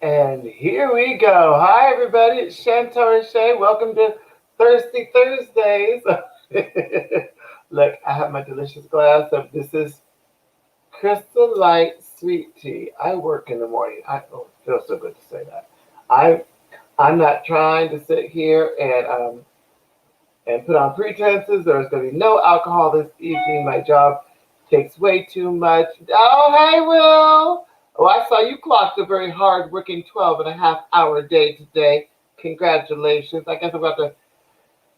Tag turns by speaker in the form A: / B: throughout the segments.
A: And here we go. Hi, everybody. It's Chantel Shay. Welcome to Thirsty Thursdays. Look, I have my delicious glass of this is Crystal Light Sweet Tea. I work in the morning. It feels so good to say that. I I'm not trying to sit here and put on pretenses. There's going to be no alcohol this evening. My job takes way too much. Oh, hey, Will. Oh, I saw you clocked a very hard working 12 and a half hour day today. Congratulations. I guess I'm about to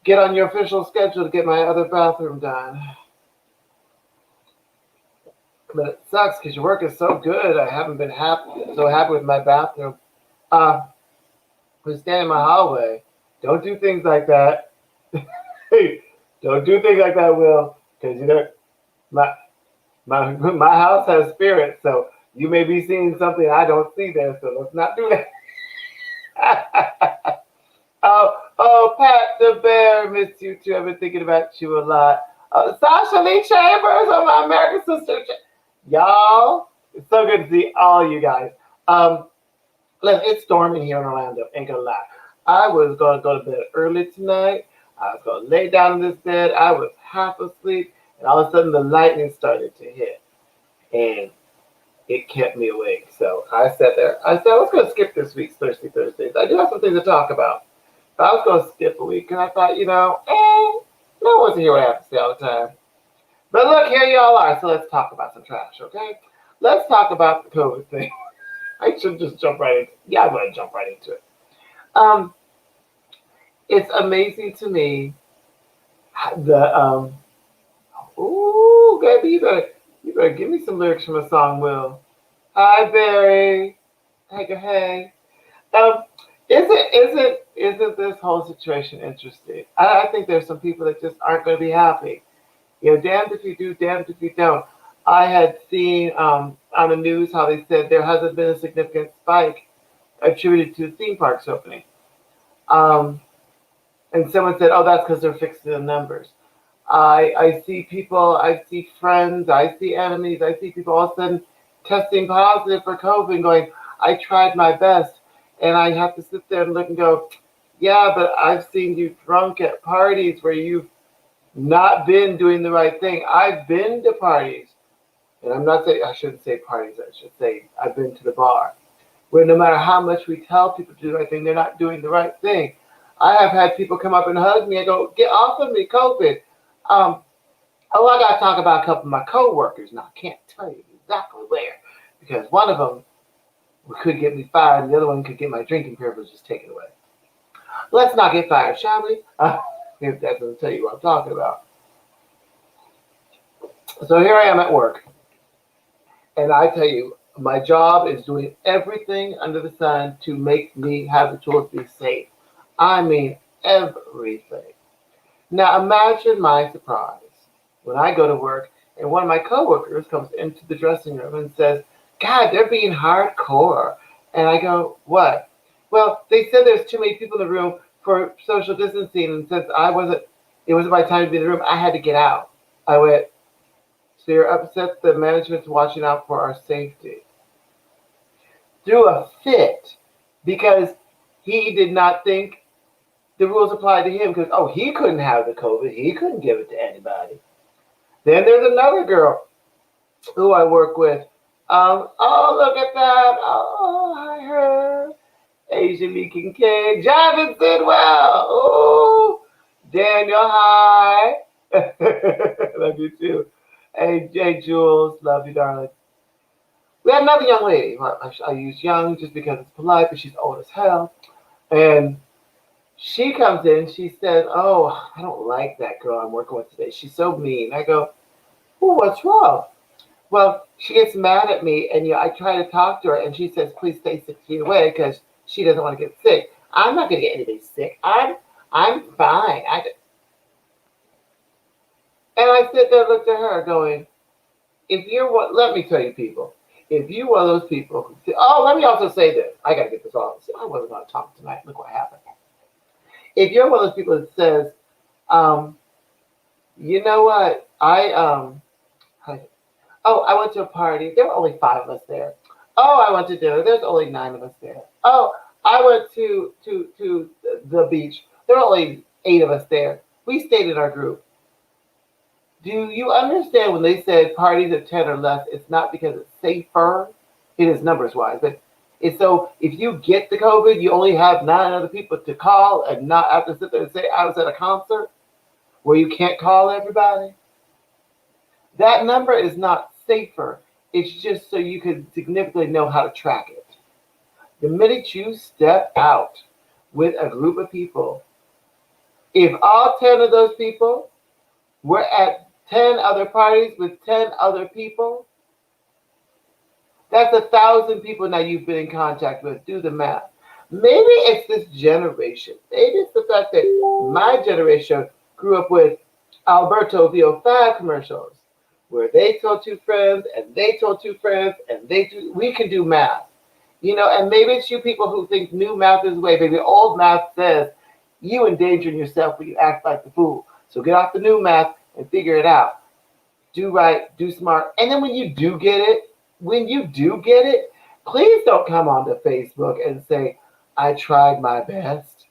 A: get on your official schedule to get my other bathroom done. But it sucks because your work is so good. I haven't been so happy with my bathroom. Uh, who's standing in my hallway. Don't do things like that. Hey, don't do things like that, Will. Because my my house has spirits, so you may be seeing something I don't see there. So let's not do that. Oh, Pat the Bear, miss you too. I've been thinking about you a lot. Sasha Lee Chambers, oh my American sister, y'all. It's so good to see all you guys. Um, Listen, it's storming here in Orlando. Ain't gonna lie. I was gonna go to bed early tonight. I was gonna lay down in this bed. I was half asleep, and all of a sudden the lightning started to hit, and it kept me awake. So I sat there. I said I was gonna skip this week's Thirsty Thursdays. I do have some things to talk about. But I was gonna skip a week, and I thought, no one's to hear what I have to say all the time. But look, here y'all are. So let's talk about some trash, okay? Let's talk about the COVID thing. I should just jump right into. Yeah, I'm gonna jump right into it. Um, it's amazing to me the ooh, baby, you better give me some lyrics from a song, Will. Hi, Barry. Hey. Um, isn't this whole situation interesting? I think there's some people that just aren't going to be happy. Damned if you do, damned if you don't. I had seen on the news how they said there hasn't been a significant spike attributed to theme parks opening. Um, and someone said, "Oh, that's because they're fixing the numbers." I see people, I see friends, I see enemies, I see people all of a sudden testing positive for COVID, and going, "I tried my best," and I have to sit there and look and go, "Yeah, but I've seen you drunk at parties where you've not been doing the right thing. I've been to parties, and I'm not saying I shouldn't say parties. I should say I've been to the bar." Where no matter how much we tell people to do the right thing, they're not doing the right thing. I have had people come up and hug me and go, "Get off of me, COVID." Um, I got to talk about a couple of my coworkers now. I can't tell you exactly where because one of them could get me fired and the other one could get my drinking privileges taken away. Let's not get fired, shall we? If that doesn't tell you what I'm talking about. So here I am at work, and I tell you, my job is doing everything under the sun to make me have the tools to be safe. I mean, everything. Now imagine my surprise when I go to work and one of my coworkers comes into the dressing room and says, "God, they're being hardcore." And I go, "What?" "Well, they said there's too many people in the room for social distancing, and since it wasn't my time to be in the room, I had to get out." I went, "So you're upset that management's watching out for our safety?" Threw a fit because he did not think the rules applied to him because, oh, he couldn't have the COVID. He couldn't give it to anybody. Then there's another girl who I work with. Oh, look at that. Oh, hi, her. Asia Lee Kincaid. Jonathan Sidwell. Oh, Daniel, hi. Love you too. Hey, Jules. Love you, darling. We had another young lady. Well, I use young just because it's polite, but she's old as hell. And she comes in, she says, "Oh, I don't like that girl I'm working with today. She's so mean." I go, "Well, what's wrong?" "Well, she gets mad at me, and I try to talk to her, and she says, 'Please stay 6 feet away,' because she doesn't want to get sick." I'm not going to get anybody sick. I'm fine. And I sit there, and look at her, going, "If you're what? Let me tell you, people. If you one of those people who say, oh, let me also say this. I got to get this off. See, I wasn't going to talk tonight. Look what happened. If you're one of those people that says, um, you know what? Oh, I went to a party. There were only five of us there. Oh, I went to dinner. There's only nine of us there. Oh, I went to the beach. There were only 8 of us there. We stayed in our group. Do you understand when they said parties of 10 or less? It's not because it's safer. It is numbers wise, but it's so if you get the COVID, you only have 9 other people to call and not have to sit there and say I was at a concert where you can't call everybody. That number is not safer. It's just so you can significantly know how to track it. The minute you step out with a group of people, if all 10 of those people were at 10 other parties with 10 other people, that's 1,000 people now you've been in contact with. Do the math. Maybe it's this generation. Maybe it's the fact that my generation grew up with Alberto VO5 commercials where they told 2 friends and they told 2 friends and we can do math. And maybe it's you people who think new math is the way. Maybe old math says you endangering yourself when you act like the fool. So get off the new math and figure it out. Do right, do smart. And then when you do get it, please don't come onto Facebook and say, I tried my best.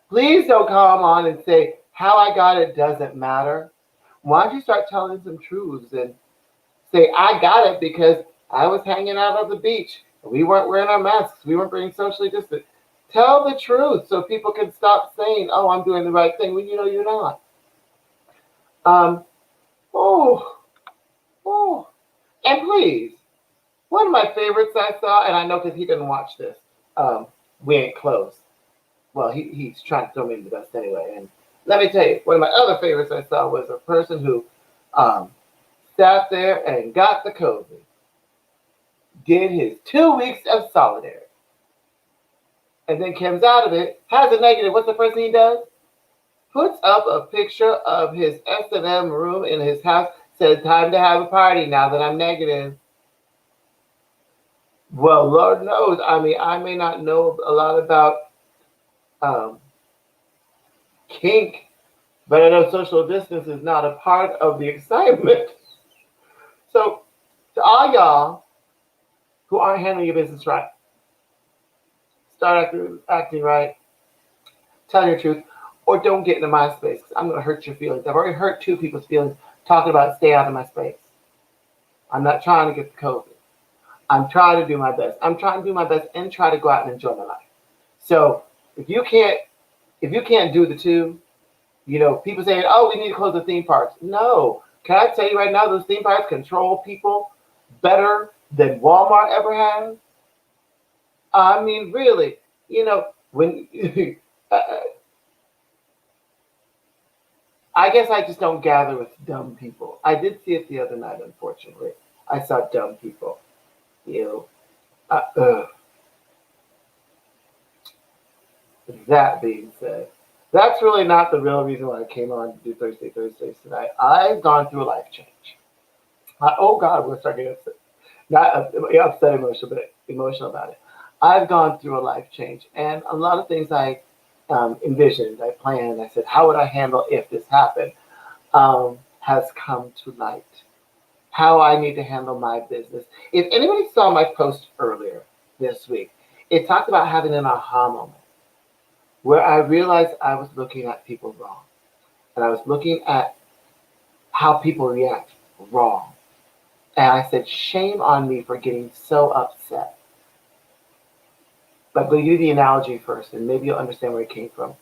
A: Please don't come on and say, how I got it doesn't matter. Why don't you start telling some truths and say, I got it because I was hanging out on the beach. We weren't wearing our masks. We weren't being socially distant. Tell the truth so people can stop saying, oh, I'm doing the right thing when you know you're not. Um, oh, oh. And please, one of my favorites I saw, and I know because he didn't watch this, we ain't close. Well, he's trying to throw me in the dust anyway. And let me tell you, one of my other favorites I saw was a person who um, sat there and got the COVID, did his 2 weeks of solidarity, and then comes out of it, has a negative. What's the first thing he does? Puts up a picture of his S&M room in his house, says, time to have a party now that I'm negative. Well, Lord knows, I may not know a lot about um, kink, but I know social distance is not a part of the excitement. So, to all y'all who aren't handling your business right, start acting right, tell your truth, or don't get into my space. I'm going to hurt your feelings. I've already hurt 2 people's feelings talking about stay out of my space. I'm not trying to get the COVID. I'm trying to do my best. I'm trying to do my best and try to go out and enjoy my life. So if you can't do the two, people saying, oh, we need to close the theme parks. No. Can I tell you right now, those theme parks control people better than Walmart ever has? I mean, really, when I guess I just don't gather with dumb people. I did see it the other night, unfortunately. I saw dumb people. You know, uh, that being said, that's really not the real reason why I came on to do Thursdays tonight. I've gone through a life change. Oh God, we're starting to get upset. Not upset emotional, but emotional about it. I've gone through a life change, and a lot of things I envisioned, I planned, I said, how would I handle if this happened, has come to light. How I need to handle my business. If anybody saw my post earlier this week, it talked about having an aha moment where I realized I was looking at people wrong. And I was looking at how people react wrong. And I said, shame on me for getting so upset. But we'll use the analogy first, and maybe you'll understand where it came from.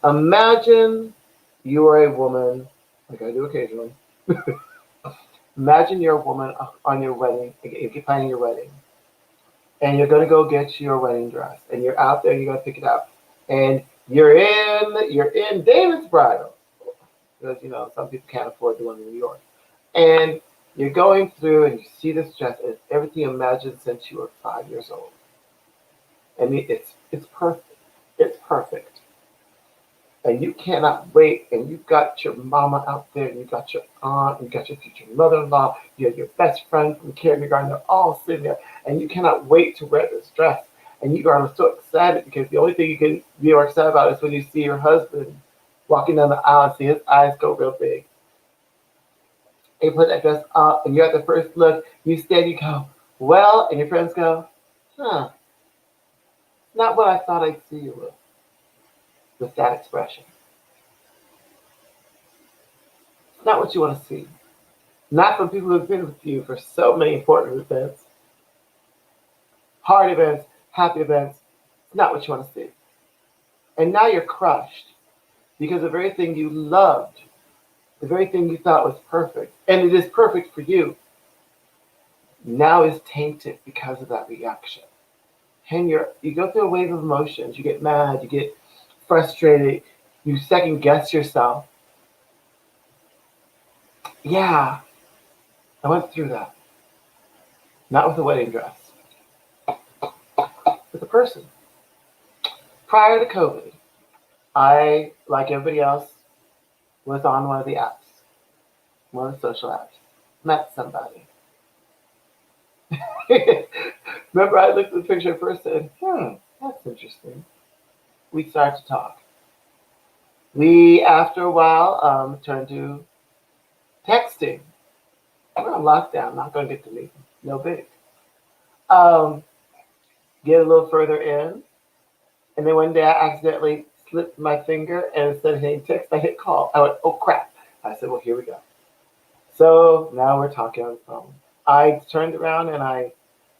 A: Imagine you are a woman, like I do occasionally. Imagine you're a woman on your wedding, if you're planning your wedding, and you're going to go get your wedding dress, and you're out there, you're going to pick it up, and you're in David's Bridal, because some people can't afford the one in New York, and you're going through and you see this dress, and it's everything you imagined since you were 5 years old. I mean, it's perfect. It's perfect. And you cannot wait, and you've got your mama out there, and you've got your aunt, and you've got your future mother-in-law, you have your best friend from kindergarten, they're all sitting there, and you cannot wait to wear this dress. And you are so excited because the only thing you can be more excited about is when you see your husband walking down the aisle and see his eyes go real big. And you put that dress up, and you're at the first look, you stand, you go, well, and your friends go, huh. Not what I thought I'd see you with that expression. Not what you want to see. Not from people who've been with you for so many important events, hard events, happy events. It's not what you want to see. And now you're crushed because the very thing you loved, the very thing you thought was perfect, and it is perfect for you, now is tainted because of that reaction. And you go through a wave of emotions. You get mad, you get frustrated, you second guess yourself. Yeah, I went through that. Not with a wedding dress, with a person. Prior to COVID, I, like everybody else, was on one of the apps, one of the social apps, met somebody. Remember, I looked at the picture first and said, that's interesting. We started to talk. We, after a while, turned to texting. We're on lockdown, not going to get to meet them. No big. Um, get a little further in, and then one day I accidentally slipped my finger and instead of hitting text, I hit call. I went, oh crap. I said, well, here we go. So now we're talking on the phone. I turned around and I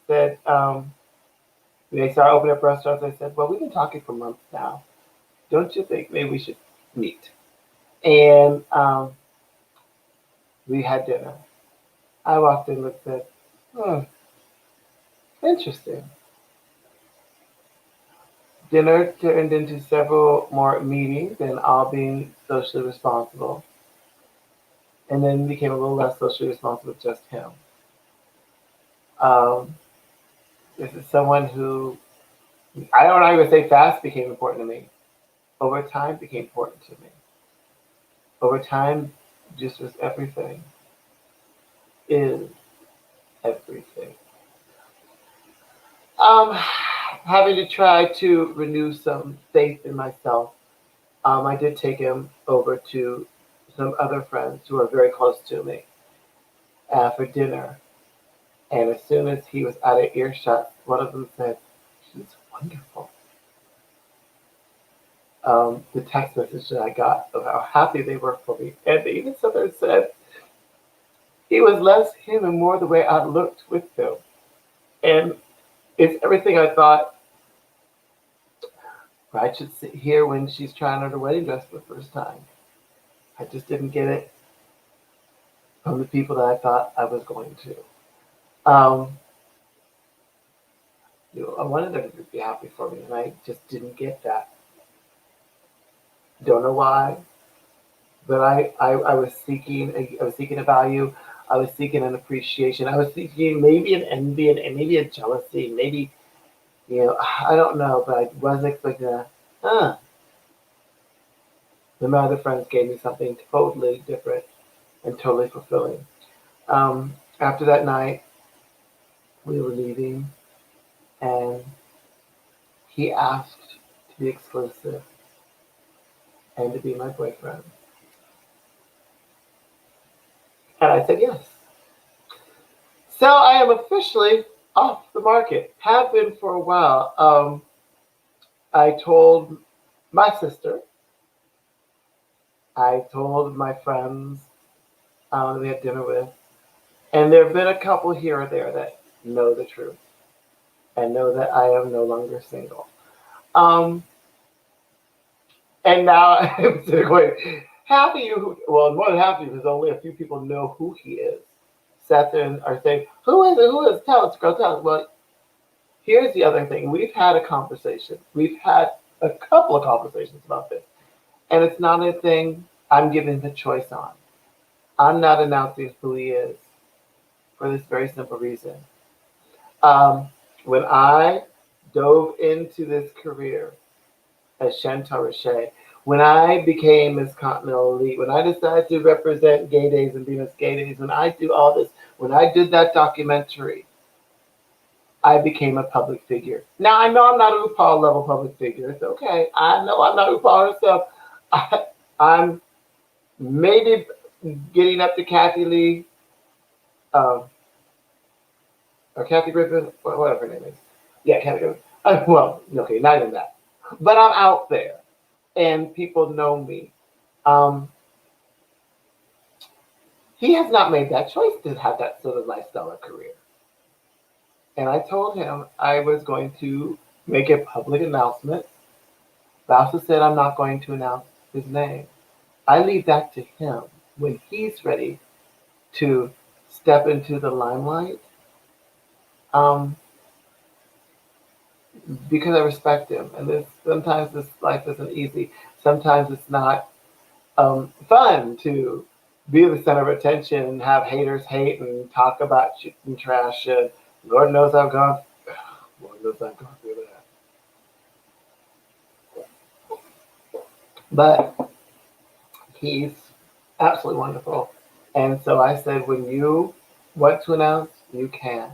A: said, when they started opening up restaurants, I said, well, we've been talking for months now. Don't you think maybe we should meet? And we had dinner. I walked in and looked at, interesting. Dinner turned into several more meetings and all being socially responsible. And then became a little less socially responsible with just him. Um, this is someone who, I don't even say fast became important to me. Over time became important to me. Over time just was everything. Is everything. Having to try to renew some faith in myself, I did take him over to some other friends who are very close to me for dinner. And as soon as he was out of earshot, one of them said, he's wonderful. The text message that I got of how happy they were for me. And they even sat there and said, it was less him and more the way I looked with him. And it's everything I thought I should sit here when she's trying on her wedding dress for the first time. I just didn't get it from the people that I thought I was going to. I wanted them to be happy for me, and I just didn't get that. Don't know why, but I was seeking a value. I was seeking an appreciation. I was seeking maybe an envy and maybe a jealousy. Maybe, I don't know, but I wasn't expecting that. Then my other friends gave me something totally different and totally fulfilling. After that night, we were leaving, and he asked to be exclusive and to be my boyfriend. And I said yes. So I am officially off the market. Have been for a while. I told my sister, I told my friends we had dinner with, and there have been a couple here or there that know the truth and know that I am no longer single. Um, and now I'm sitting going, half of you, well, more than half of you, because only a few people know who he is, sat there and are saying, who is it? Who is it? Tell us, girl, tell us. Well, here's the other thing. We've had a conversation. We've had a couple of conversations about this. And it's not a thing I'm giving the choice on. I'm not announcing who he is for this very simple reason. Um, when I dove into this career as Chantal Richey, when I became Miss Continental Elite, when I decided to represent Gay Days and be Miss Gay Days, when I do all this, when I did that documentary, I became a public figure. Now, I know I'm not a RuPaul level public figure. It's okay. I know I'm not RuPaul herself. I'm maybe getting up to Kathy Lee, or Kathy Griffin, whatever her name is. Yeah, Kathy Griffin. Well, okay, not even that. But I'm out there and people know me. Um, he has not made that choice to have that sort of lifestyle or career. And I told him I was going to make a public announcement. But I also said I'm not going to announce his name. I leave that to him when he's ready to step into the limelight. Um, because I respect him. And sometimes this life isn't easy. Sometimes it's not fun to be the center of attention and have haters hate and talk about shit and trash. And Lord knows I've gone. Lord knows I've gone through that. But he's absolutely wonderful. And so I said, when you want to announce, you can.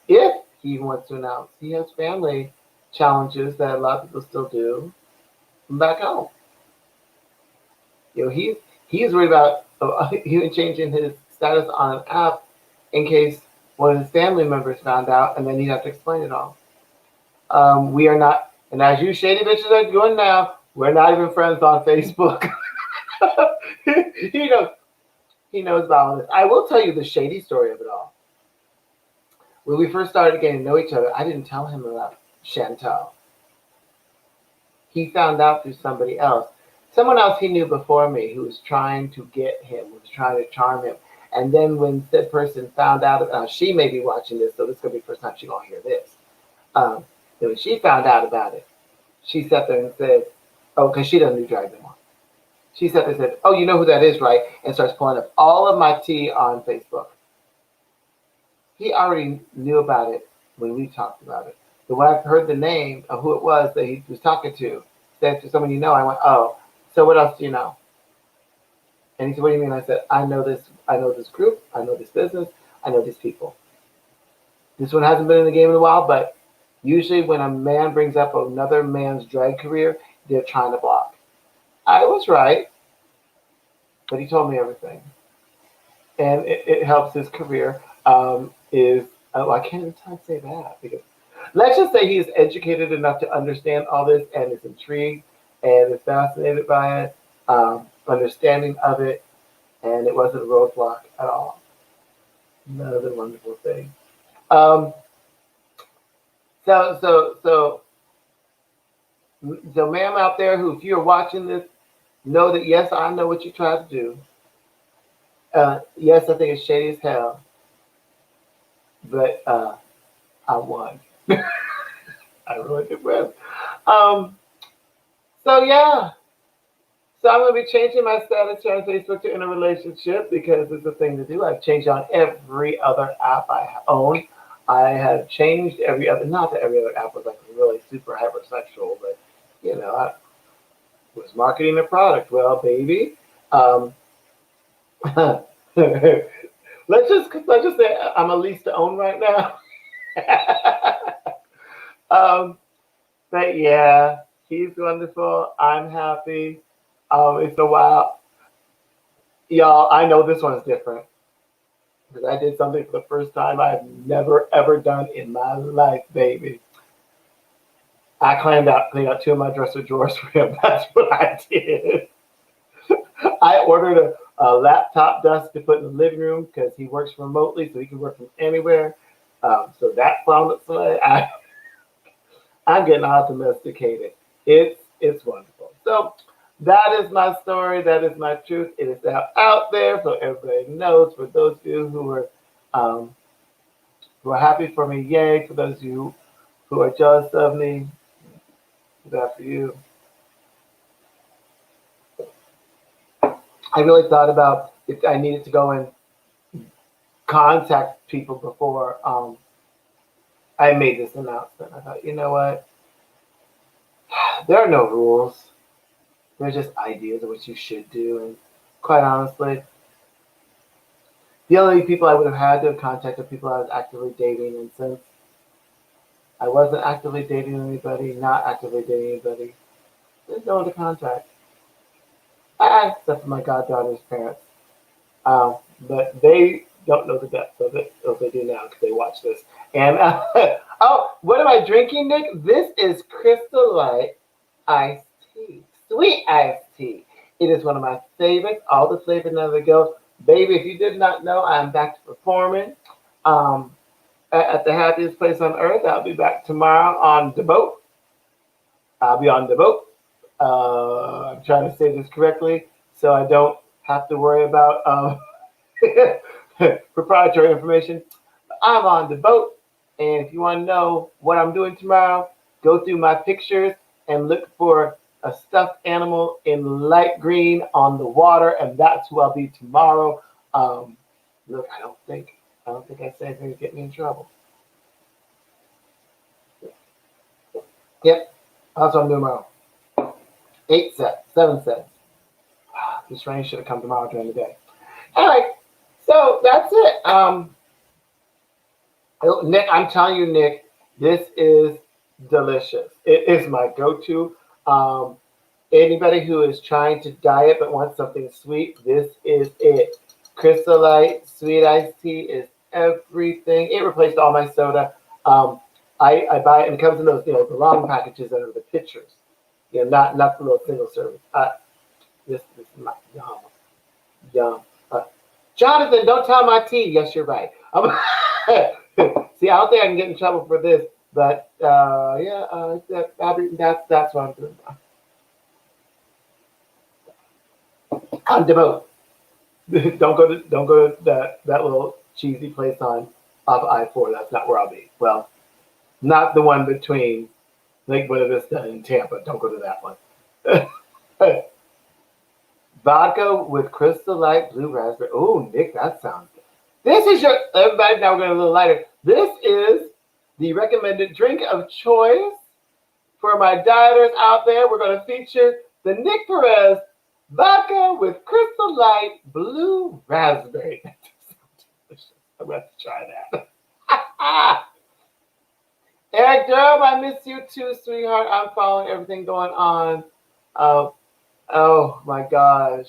A: If he wants to announce, he has family challenges that a lot of people still do back home. You know, he's worried about even changing his status on an app in case one of his family members found out, and then he'd have to explain it all. We are not, and as you shady bitches are doing now, we're not even friends on Facebook. he knows. He knows about all this. I will tell you the shady story of it all. When we first started getting to know each other, I didn't tell him about Chantal. He found out through somebody else. Someone else he knew before me who was trying to get him, was trying to charm him. And then when said person found out, she may be watching this, so this is going to be the first time she's going to hear this. Um, when she found out about it, she sat there and said, oh, because she doesn't do drag anymore. She sat there and said, oh, you know who that is, right? And starts pulling up all of my tea on Facebook. He already knew about it when we talked about it. But when I heard the name of who it was that he was talking to, said to someone you know, I went, oh, so what else do you know? And he said, what do you mean? I said, I know this group, I know this business, I know these people. This one hasn't been in the game in a while, but usually when a man brings up another man's drag career, they're trying to block. I was right, but he told me everything. And it helps his career. I can't even say that because let's just say he's educated enough to understand all this and is intrigued and is fascinated by it, understanding of it, and it wasn't a roadblock at all. Another wonderful thing. Um, so, so, so, so, ma'am out there, who if you're watching this, know that yes, I know what you tried to do. Yes, I think it's shady as hell, but I won. I really did win. Um, so yeah, so I'm gonna be changing my status here on Facebook to in a relationship because it's a thing to do. I've changed on every other app I own. I have changed every other. Not that every other app was like really super hypersexual, but I was marketing a product. Well, baby, um, let's just say I'm a lease to own right now. um, but yeah, he's wonderful. I'm happy. It's a while, y'all. I know this one's different because I did something for the first time I've never ever done in my life, baby. I cleaned out two of my dresser drawers for him. That's what I did. I ordered a laptop desk to put in the living room because he works remotely, so he can work from anywhere. So that found its way. I'm getting all domesticated. It's wonderful. So that is my story. That is my truth. It is out there so everybody knows. For those of you um, who are happy for me, yay. For those of you who are jealous of me, that for you. I really thought about if I needed to go and contact people before I made this announcement. I thought, you know what? There are no rules. They're just ideas of what you should do. And quite honestly, the only people I would have had to have contacted people I was actively dating. And since I wasn't actively dating anybody, not actively dating anybody, there's no one to contact. Except for my goddaughter's parents. But they don't know the depth of it, or they do now because they watch this. And Oh, what am I drinking, Nick? This is Crystal Light iced tea, sweet iced tea. It is one of my favorites. All the flavor never go. Baby, if you did not know, I'm back to performing um, at the happiest place on earth. I'll be back tomorrow on the boat. I'll be on the boat. I'm trying to say this correctly so I don't have to worry about proprietary information. I'm on the boat, and if you want to know what I'm doing tomorrow, go through my pictures and look for a stuffed animal in light green on the water, and that's who I'll be tomorrow. Um, Look, I don't think I said anything to get me in trouble. Yep, that's what I'm doing tomorrow. 8 cents, 7 cents. This rain should have come tomorrow during the day. Anyway, so that's it. Nick, I'm telling you, Nick, this is delicious. It is my go-to. Um, Anybody who is trying to diet but wants something sweet, this is it. Crystal Light Sweet Iced Tea is everything. It replaced all my soda. Um, I buy it and it comes in those, the long packages that are the pitchers. Not the little single service. This is my yum, yum. Uh, Jonathan, don't tell my tea. Yes, you're right. See, I don't think I can get in trouble for this, but yeah, that's what I'm doing. On the boat. Don't go to that little cheesy place on off I-4. That's not where I'll be. Well, not the one between Lake Buena Vista and Tampa. Don't go to that one. Vodka with Crystal Light Blue Raspberry. Oh, Nick, that sounds good. This is your everybody. Now we're going a little lighter. This is the recommended drink of choice for my dieters out there. We're going to feature the Nick Perez vodka with Crystal Light Blue Raspberry. That sounds delicious. I'm going to try that. Eric Durham, I miss you too, sweetheart. I'm following everything going on. Uh, oh my gosh.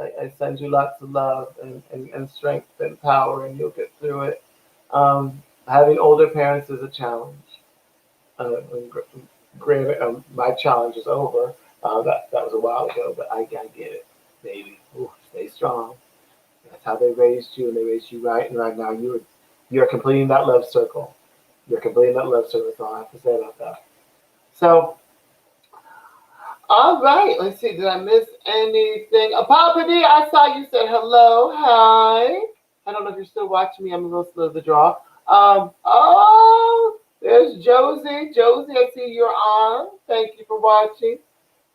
A: I send you lots of love and strength and power, and you'll get through it. Having older parents is a challenge. Granted, my challenge is over. That was a while ago, but I get it, baby. Ooh, stay strong. That's how they raised you, and they raised you right. And right now, you're completing that love circle. You're completing that love circle. That's all I have to say about that. So, all right. Let's see. Did I miss anything? Papa D, I saw you said hello. Hi. I don't know if you're still watching me. I'm a little slow to the draw. Oh, there's Josie. Josie, I see you're on. Thank you for watching.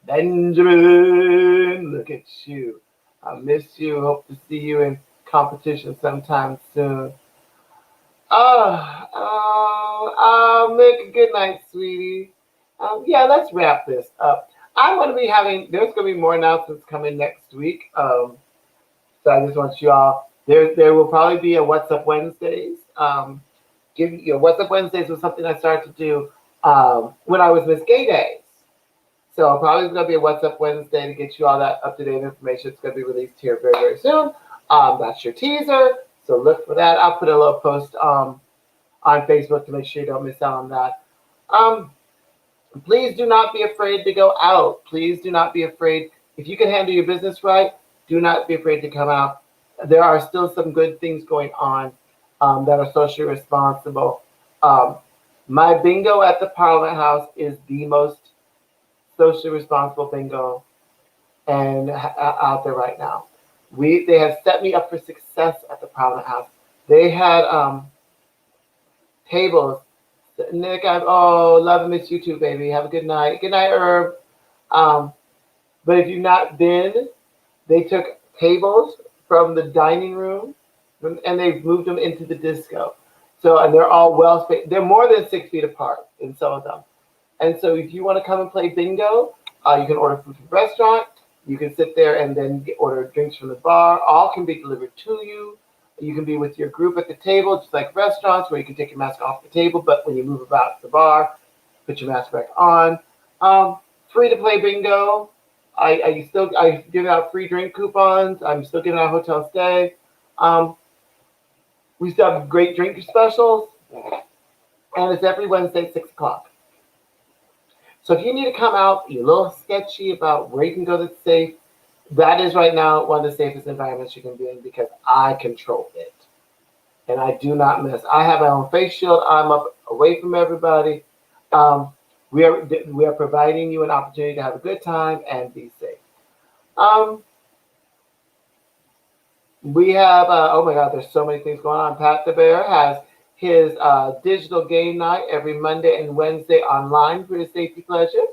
A: Benjamin, look at you. I miss you. Hope to see you in competition sometime soon. Make a good night, sweetie. Yeah, let's wrap this up. I'm going to be there's going to be more announcements coming next week. So I just want you all, there will probably be a What's Up Wednesdays. What's Up Wednesdays was something I started to do when I was Miss Gay Days. So probably going to be a What's Up Wednesday to get you all that up-to-date information. It's going to be released here very, very soon. That's your teaser. So look for that. I'll put a little post on Facebook to make sure you don't miss out on that. Please do not be afraid to go out. Please do not be afraid. If you can handle your business right, do not be afraid to come out. There are still some good things going on that are socially responsible. My bingo at the Parliament House is the most socially responsible bingo and out there right now. They have set me up for success at the Parliament House. They had tables. Nick, love and miss you too, baby. Have a good night. Good night, Herb. But if you've not been, they took tables from the dining room and they've moved them into the disco. So, and they're all well spaced. They're more than 6 feet apart in some of them. And so if you want to come and play bingo, you can order food from the restaurant. You can sit there and then order drinks from the bar. All can be delivered to you. You can be with your group at the table, just like restaurants, where you can take your mask off the table, but when you move about the bar, put your mask back on. Free to play bingo. I give out free drink coupons. I'm still giving out hotel stay. We still have great drink specials. And it's every Wednesday at 6 o'clock. So if you need to come out, you're a little sketchy about where you can go that's safe, that is right now one of the safest environments you can be in because I control it. And I do not miss. I have my own face shield. I'm up away from everybody. Um, we are providing you an opportunity to have a good time and be safe. Um, we have oh my God, there's so many things going on. Pat the Bear has his digital game night every Monday and Wednesday online for his safety pleasure.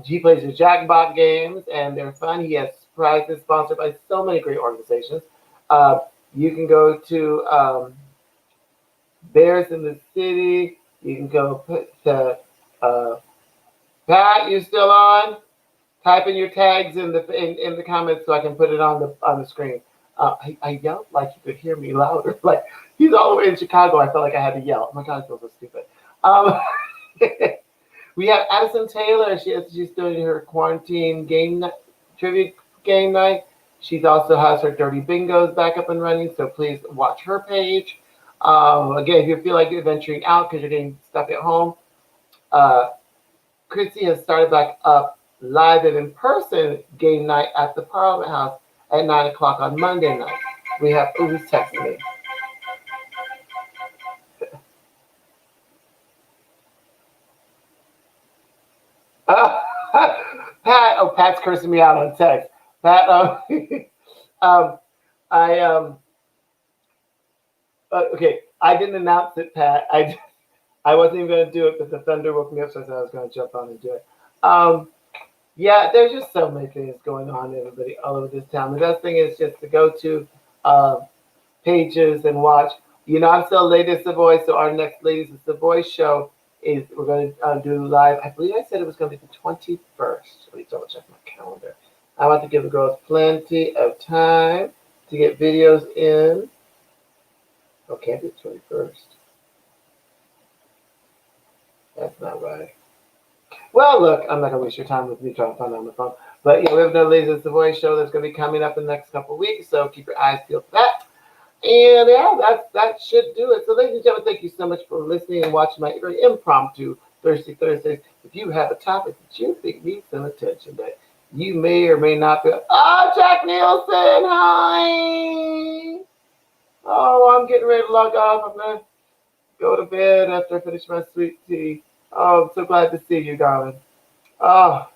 A: He plays the Jackbot games, and they're fun. He has prizes sponsored by so many great organizations. Uh, you can go to Bears in the City. You can go to Pat. You still on? Type in your tags in the comments so I can put it on the screen. I yelled like you could hear me louder. Like he's all the way in Chicago. I felt like I had to yell. Oh my God, I feel so stupid. Um, we have Addison Taylor. She's doing her quarantine trivia game night. She also has her Dirty Bingos back up and running. So please watch her page. Again, if you feel like you're venturing out because you're getting stuck at home, uh, Chrissy has started back up live and in person game night at the Parliament House at 9 o'clock on Monday night. We have who's texting me? Uh, Pat, oh, Pat's cursing me out on text. Pat, um, I okay, I didn't announce it, Pat. I wasn't even going to do it, but the thunder woke me up, so I said I was going to jump on and do it. Yeah, there's just so many things going on, everybody, all over this town. The best thing is just to go to uh, pages and watch. You know, I'm still Ladies Savoy, so our next Ladies of Savoy show is we're going to do live. I believe I said it was going to be the 21st. Let me double check my calendar. I want to give the girls plenty of time to get videos in. Oh, can't be the 21st. That's not right. Well, look, I'm not going to waste your time with me trying to find it on the phone. But yeah, we have another Ladies of Savoy show that's going to be coming up in the next couple of weeks, so keep your eyes peeled for that. And yeah, that should do it. So, ladies and gentlemen, thank you so much for listening and watching my very impromptu Thirsty Thursdays. If you have a topic that you think needs some attention, that you may or may not be. Oh, Jack Nielsen, hi. Oh, I'm getting ready to log off. I'm gonna go to bed after I finish my sweet tea. Oh, I'm so glad to see you, darling. Oh,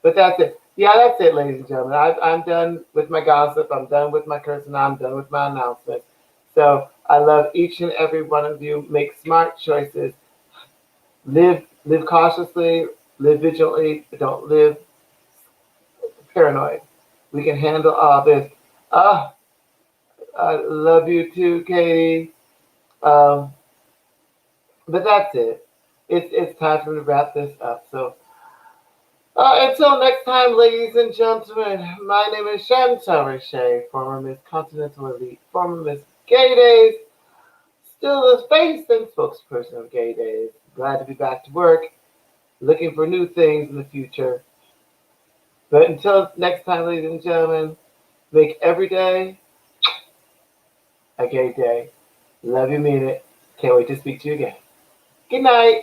A: but that's it. Yeah, that's it, ladies and gentlemen. I'm done with my gossip. I'm done with my cursing. I'm done with my announcements. So I love each and every one of you. Make smart choices. Live cautiously. Live vigilantly. But don't live paranoid. We can handle all this. Ah, I love you too, Katie. Um, but that's it. It's time for me to wrap this up. So. Until next time, ladies and gentlemen, my name is Chantal Richey, former Miss Continental Elite, former Miss Gay Days, still the face and spokesperson of Gay Days. Glad to be back to work, looking for new things in the future. But until next time, ladies and gentlemen, make every day a gay day. Love you, mean it. Can't wait to speak to you again. Good night.